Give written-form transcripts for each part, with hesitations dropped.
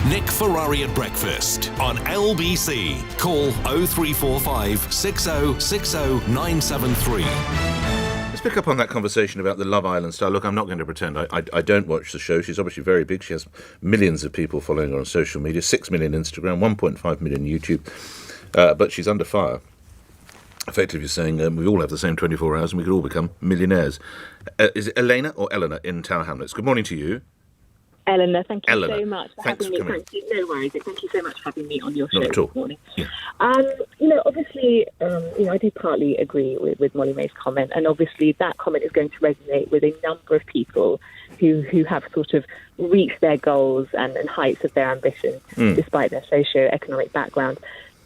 Nick Ferrari at breakfast on LBC. Call 0345 6060 973. Let's pick up on that conversation about the Love Island style. Look, I'm not going to pretend I don't watch the show. She's obviously very big. She has millions of people following her on social media, 6 million Instagram, 1.5 million YouTube. But she's under fire. Effectively saying we all have the same 24 hours and we could all become millionaires. Is it Elena or Eleanor in Tower Hamlets? Good morning to you. Eleanor, thank you Eleanor, so much for thanks having for me. coming. Thank you. No worries. Thank you so much for having me on your show Not at all. this morning. Yeah. Obviously, I do partly agree with Molly May's comment, and obviously that comment is going to resonate with a number of people who have sort of reached their goals and heights of their ambition despite their socio-economic background.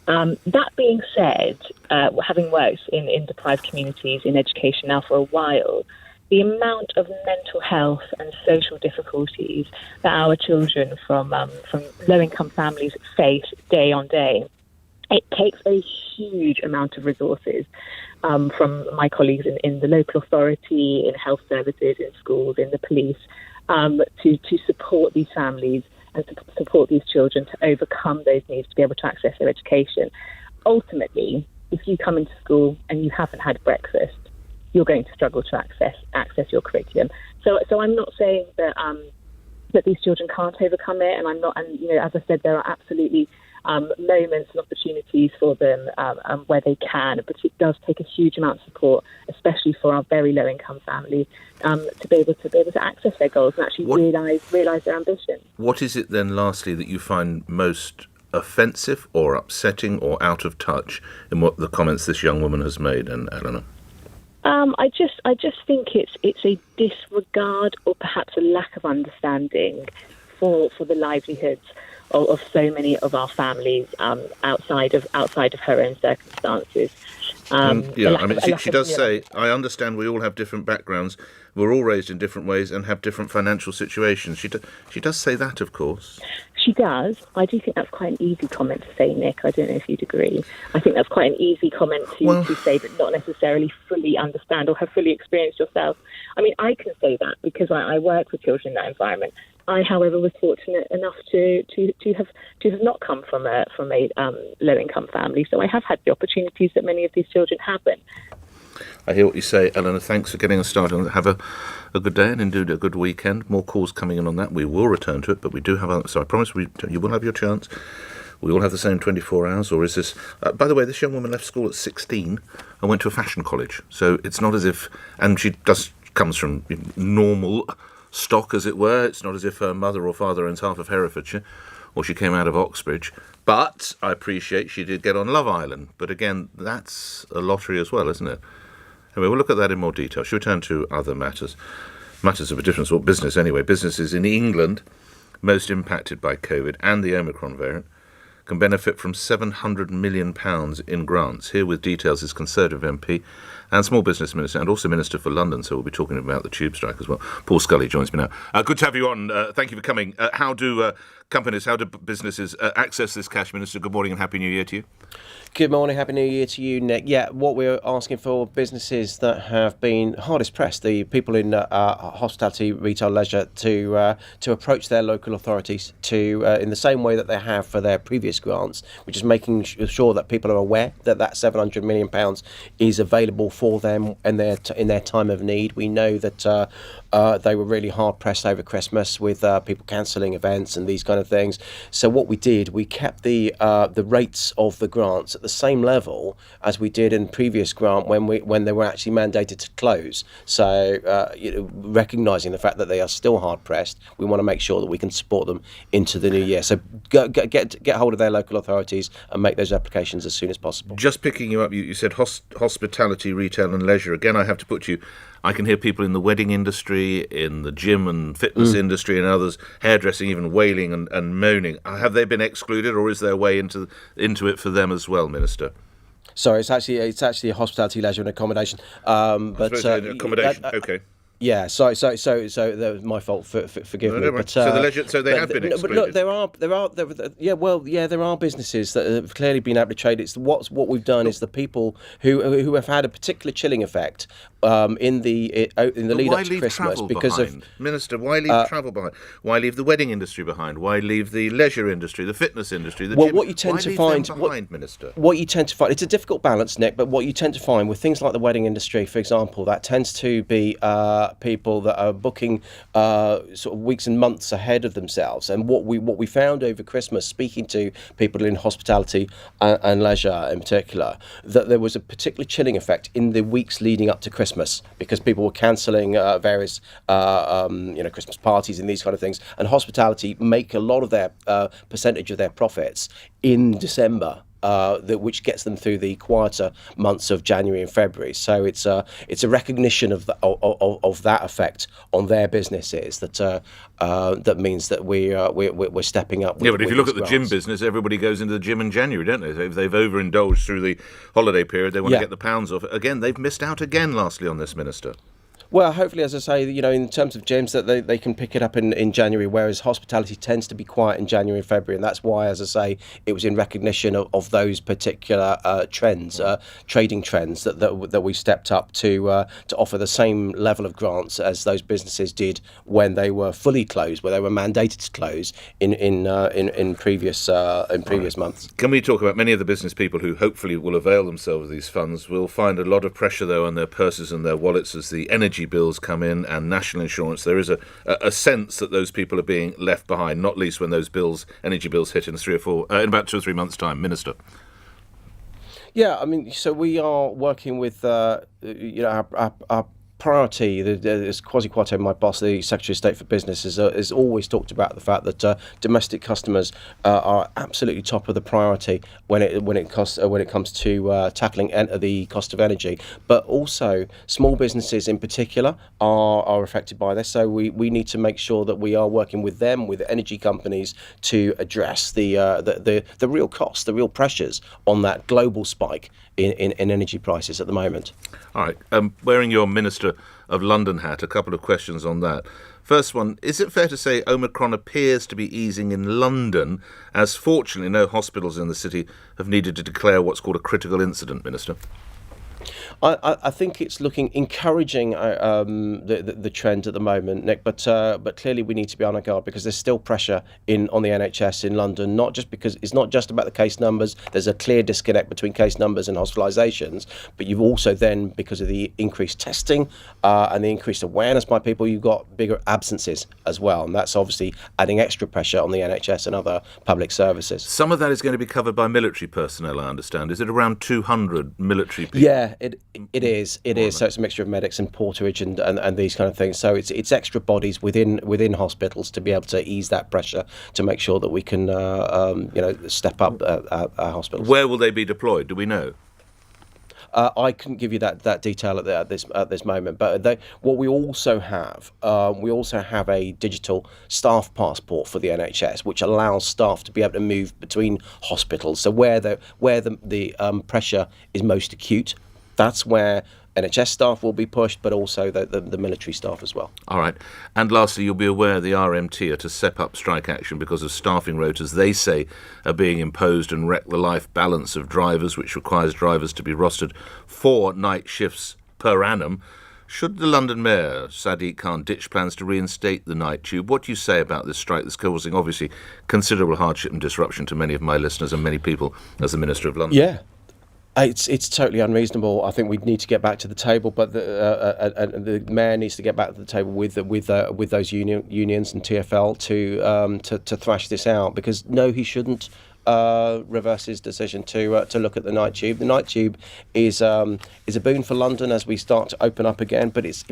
That being said, having worked in deprived communities in education now for a while, the amount of mental health and social difficulties that our children from low-income families face day on day, it takes a huge amount of resources from my colleagues in the local authority, in health services, in schools, in the police, to support these families and to support these children to overcome those needs to be able to access their education. Ultimately, if you come into school and you haven't had breakfast, you're going to struggle to access your curriculum. So I'm not saying that that these children can't overcome it, and I'm not. And as I said, there are absolutely moments and opportunities for them where they can, but it does take a huge amount of support, especially for our very low income families, to be able to access their goals and actually realise their ambition. What is it then, lastly, that you find most offensive or upsetting or out of touch in what the comments this young woman has made, and Eleanor? I just think it's a disregard or perhaps a lack of understanding for the livelihoods of so many of our families outside of her own circumstances. She does say, I understand we all have different backgrounds, we're all raised in different ways and have different financial situations. She does say that, of course. She does. I do think that's quite an easy comment to say, Nick. I don't know if you'd agree. I think that's quite an easy comment to say, but not necessarily fully understand or have fully experienced yourself. I mean, I can say that because I work with children in that environment. I, however, was fortunate enough to have not come from a low-income family, so I have had the opportunities that many of these children haven't. I hear what you say, Eleanor. Thanks for getting us started. Have a good day and indeed a good weekend. More calls coming in on that. We will return to it, but we do have... So I promise you will have your chance. We all have the same 24 hours, or is this... by the way, this young woman left school at 16 and went to a fashion college, so it's not as if... And she comes from normal stock, as it were. It's not as if her mother or father owns half of Herefordshire, or she came out of Oxbridge. But I appreciate she did get on Love Island. But again, that's a lottery as well, isn't it? Anyway, we'll look at that in more detail. She'll turn to other matters of a different sort. Business, anyway. Businesses in England most impacted by COVID and the Omicron variant can benefit from £700 million in grants. Here with details is Conservative MP and Small Business Minister and also Minister for London, so we'll be talking about the tube strike as well. Paul Scully joins me now. Good to have you on. Thank you for coming. How do businesses access this cash, Minister? Good morning and Happy New Year to you. Good morning, Happy New Year to you, Nick. Yeah, what we're asking for businesses that have been hardest pressed, the people in hospitality, retail, leisure, to approach their local authorities in the same way that they have for their previous grants, which is making sure that people are aware that £700 million is available for them in their time of need. We know that they were really hard pressed over Christmas with people cancelling events and these kind of things. So what we did, we kept the rates of the grants at the same level as we did in previous grant when they were actually mandated to close. So recognising the fact that they are still hard pressed, we want to make sure that we can support them into the new year. So get hold of their local authorities and make those applications as soon as possible. Just picking you up, you said hospitality, retail and leisure. Again, I have to put you... I can hear people in the wedding industry, in the gym and fitness industry and others, hairdressing, even wailing and moaning. Have they been excluded, or is there a way into it for them as well, Minister? Sorry, it's actually a hospitality, leisure and accommodation. Accommodation, okay. Yeah, so that was my fault. Forgive No, me. don't worry. But So the leisure, so they have been But excluded. look, there are businesses that have clearly been able to trade. It's what we've done is the people who have had a particular chilling effect in the lead Why up to leave Christmas travel because behind? Minister, why leave travel behind? Why leave the wedding industry behind? Why leave the leisure industry, the fitness industry, the gym? What you tend why to leave find, them behind, Minister? what you tend to find, it's a difficult balance, Nick. But what you tend to find with things like the wedding industry, for example, that tends to be people that are booking sort of weeks and months ahead of themselves. And what we found over Christmas, speaking to people in hospitality and leisure in particular, that there was a particular chilling effect in the weeks leading up to Christmas because people were cancelling various Christmas parties and these kind of things. And hospitality make a lot of their percentage of their profits in December. Which gets them through the quieter months of January and February. So it's a recognition of that effect on their businesses that means that we're stepping up. Yeah, but if you look at the gym grants. business, everybody goes into the gym in January, don't they? If they've overindulged through the holiday period, they want to get the pounds off. Again, they've missed out again, lastly, on this, Minister. Well, hopefully, as I say, in terms of gyms, that they can pick it up in January, whereas hospitality tends to be quiet in January and February, and that's why, as I say, it was in recognition of those particular trends, trading trends, that we stepped up to offer the same level of grants as those businesses did when they were fully closed, where they were mandated to close in previous months. Can we talk about many of the business people who hopefully will avail themselves of these funds will find a lot of pressure, though, on their purses and their wallets as the energy bills come in and national insurance. There is a sense that those people are being left behind, not least when those energy bills hit in in about 2 or 3 months' time. Minister. Yeah, I mean, so we are working with our priority. As Kwasi Kwarteng, my boss, the Secretary of State for Business, has always talked about the fact that domestic customers are absolutely top of the priority when it comes to tackling the cost of energy. But also, small businesses in particular are affected by this. So we need to make sure that we are working with them, with energy companies, to address the real costs, the real pressures on that global spike in energy prices at the moment. All right. Wearing your Minister of London hat, a couple of questions on that. First one, is it fair to say Omicron appears to be easing in London, as fortunately no hospitals in the city have needed to declare what's called a critical incident, Minister? I think it's looking encouraging, the trend at the moment, Nick. But clearly we need to be on our guard because there's still pressure on the NHS in London. Not just because it's not just about the case numbers. There's a clear disconnect between case numbers and hospitalisations. But you've also then, because of the increased testing and the increased awareness by people, you've got bigger absences as well, and that's obviously adding extra pressure on the NHS and other public services. Some of that is going to be covered by military personnel, I understand. Is it around 200 military people? Yeah, it is. So it's a mixture of medics and porterage and these kind of things. So it's extra bodies within hospitals to be able to ease that pressure to make sure that we can step up our hospitals. Where will they be deployed? Do we know? I couldn't give you that detail at this moment. But what we also have a digital staff passport for the NHS, which allows staff to be able to move between hospitals. So where the pressure is most acute, that's where NHS staff will be pushed, but also the military staff as well. All right. And lastly, you'll be aware the RMT are to step up strike action because of staffing rotas they say are being imposed and wreck the life balance of drivers, which requires drivers to be rostered 4 night shifts per annum. Should the London Mayor, Sadiq Khan, ditch plans to reinstate the night tube? What do you say about this strike that's causing, obviously, considerable hardship and disruption to many of my listeners and many people as the Minister of London? Yeah. It's totally unreasonable. I think we need to get back to the table, but the mayor needs to get back to the table with those unions and TfL to thrash this out. Because no, he shouldn't reverse his decision to look at the night tube. The night tube is a boon for London as we start to open up again, but it's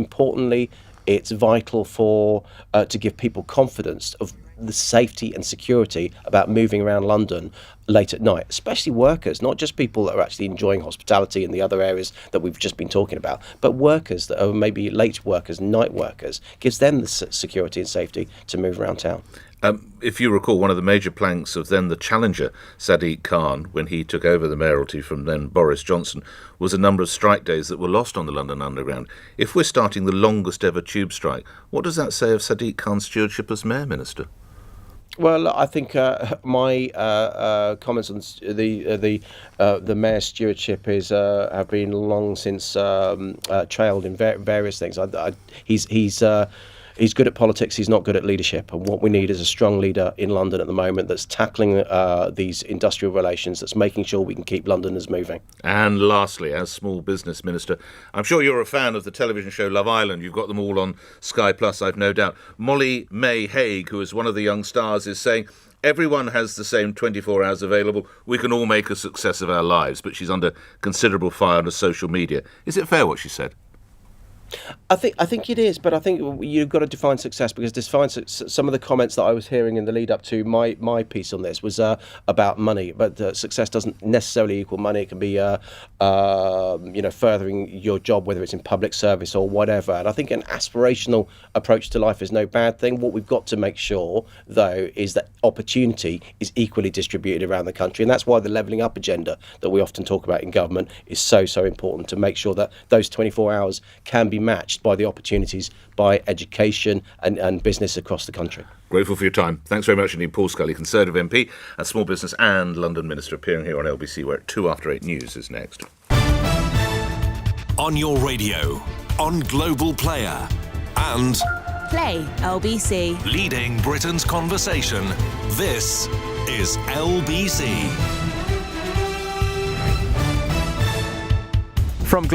vital to give people confidence of the safety and security about moving around London late at night, especially workers, not just people that are actually enjoying hospitality and the other areas that we've just been talking about, but workers that are maybe late workers, night workers, gives them the security and safety to move around town. If you recall, one of the major planks of then the challenger, Sadiq Khan, when he took over the mayoralty from then Boris Johnson, was a number of strike days that were lost on the London Underground. If we're starting the longest ever tube strike, what does that say of Sadiq Khan's stewardship as mayor, Minister? Well, I think my comments on the mayor's stewardship have been long since trailed in various things. He's good at politics. He's not good at leadership. And what we need is a strong leader in London at the moment that's tackling these industrial relations, that's making sure we can keep Londoners moving. And lastly, as Small Business Minister, I'm sure you're a fan of the television show Love Island. You've got them all on Sky Plus, I've no doubt. Molly May Haig, who is one of the young stars, is saying everyone has the same 24 hours available. We can all make a success of our lives. But she's under considerable fire on social media. Is it fair what she said? I think it is, but I think you've got to define success, because some of the comments that I was hearing in the lead up to my piece on this was about money, but success doesn't necessarily equal money. It can be furthering your job, whether it's in public service or whatever. And I think an aspirational approach to life is no bad thing. What we've got to make sure, though, is that opportunity is equally distributed around the country, and that's why the levelling up agenda that we often talk about in government is so important, to make sure that those 24 hours can be matched by the opportunities by education and business across the country. Grateful for your time. Thanks very much indeed, Paul Scully, Conservative MP and Small Business and London Minister, appearing here on LBC, where 2 after 8 news is next. On your radio, on Global Player, and Play LBC. leading Britain's conversation. This is LBC. From